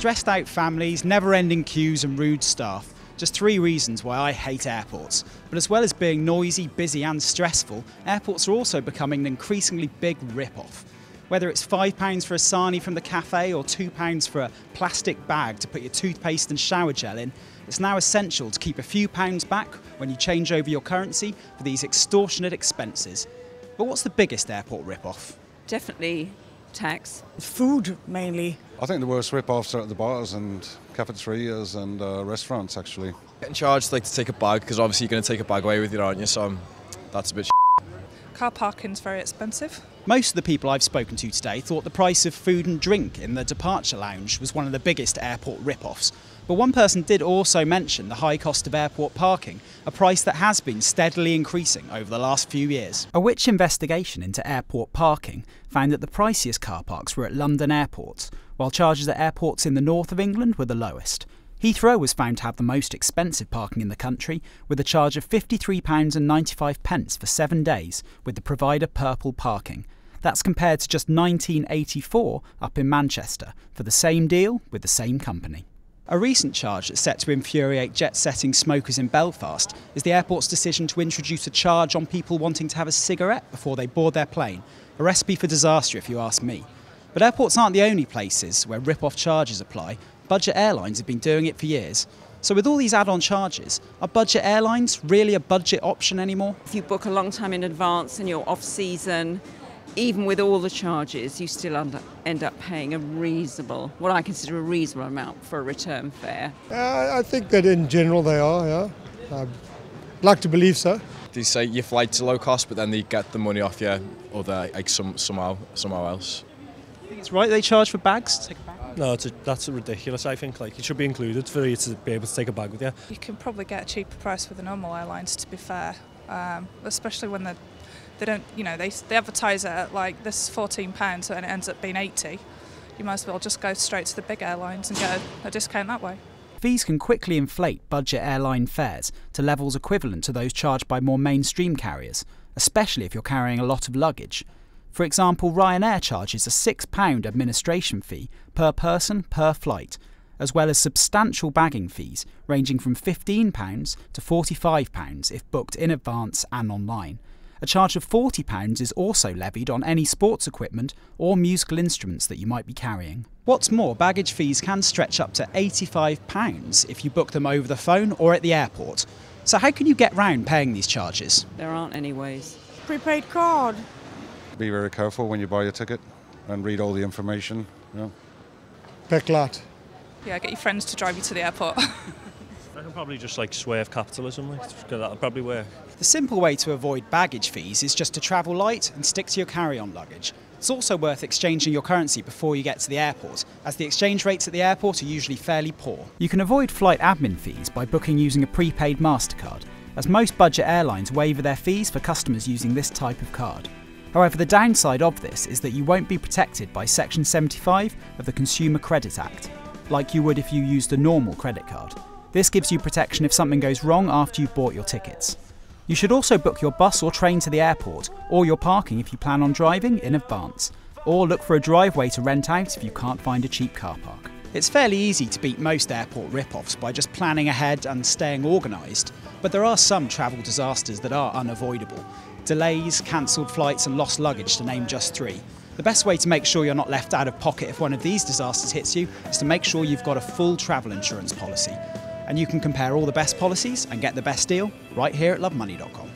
stressed out families, never-ending queues and rude staff. Just 3 reasons why I hate airports. But as well as being noisy, busy and stressful, airports are also becoming an increasingly big rip-off. Whether it's £5 for a sarnie from the cafe or £2 for a plastic bag to put your toothpaste and shower gel in, it's now essential to keep a few pounds back when you change over your currency for these extortionate expenses. But what's the biggest airport rip-off? Definitely tax. Food, mainly. I think the worst rip-offs are at the bars and cafeterias and restaurants, actually. Getting charged to take a bag, because obviously you're going to take a bag away with you, aren't you? So that's a bit Car parking's very expensive. Most of the people I've spoken to today thought the price of food and drink in the departure lounge was one of the biggest airport rip-offs. But one person did also mention the high cost of airport parking, a price that has been steadily increasing over the last few years. A Which investigation into airport parking found that the priciest car parks were at London airports, while charges at airports in the north of England were the lowest. Heathrow was found to have the most expensive parking in the country, with a charge of £53.95 for 7 days with the provider Purple Parking. That's compared to just £19.84 up in Manchester for the same deal with the same company. A recent charge that's set to infuriate jet-setting smokers in Belfast is the airport's decision to introduce a charge on people wanting to have a cigarette before they board their plane. A recipe for disaster if you ask me. But airports aren't the only places where rip-off charges apply. Budget airlines have been doing it for years. So with all these add-on charges, are budget airlines really a budget option anymore? If you book a long time in advance and you're off-season, even with all the charges, you still end up paying what I consider a reasonable amount for a return fare. I think that in general they are, yeah. I'd like to believe so. They say your flight's low cost, but then they get the money off you somehow else. I think it's right they charge for bags to take a bag? No, that's ridiculous, I think. It should be included for you to be able to take a bag with you. You can probably get a cheaper price with the normal airlines, to be fair, especially when they don't, they advertise it at this is £14 and it ends up being £80. You might as well just go straight to the big airlines and get a discount that way. Fees can quickly inflate budget airline fares to levels equivalent to those charged by more mainstream carriers, especially if you're carrying a lot of luggage. For example, Ryanair charges a £6 administration fee per person per flight, as well as substantial bagging fees ranging from £15 to £45 if booked in advance and online. A charge of £40 is also levied on any sports equipment or musical instruments that you might be carrying. What's more, baggage fees can stretch up to £85 if you book them over the phone or at the airport. So how can you get round paying these charges? There aren't any ways. Prepaid card. Be very careful when you buy a ticket and read all the information. Yeah. Pick lot. Yeah, get your friends to drive you to the airport. I can probably just swerve capitalism, that'll probably work. The simple way to avoid baggage fees is just to travel light and stick to your carry-on luggage. It's also worth exchanging your currency before you get to the airport, as the exchange rates at the airport are usually fairly poor. You can avoid flight admin fees by booking using a prepaid MasterCard, as most budget airlines waiver their fees for customers using this type of card. However, the downside of this is that you won't be protected by Section 75 of the Consumer Credit Act, like you would if you used a normal credit card. This gives you protection if something goes wrong after you've bought your tickets. You should also book your bus or train to the airport, or your parking if you plan on driving, in advance. Or look for a driveway to rent out if you can't find a cheap car park. It's fairly easy to beat most airport rip-offs by just planning ahead and staying organised, but there are some travel disasters that are unavoidable. Delays, cancelled flights and lost luggage, to name just 3. The best way to make sure you're not left out of pocket if one of these disasters hits you is to make sure you've got a full travel insurance policy. And you can compare all the best policies and get the best deal right here at lovemoney.com.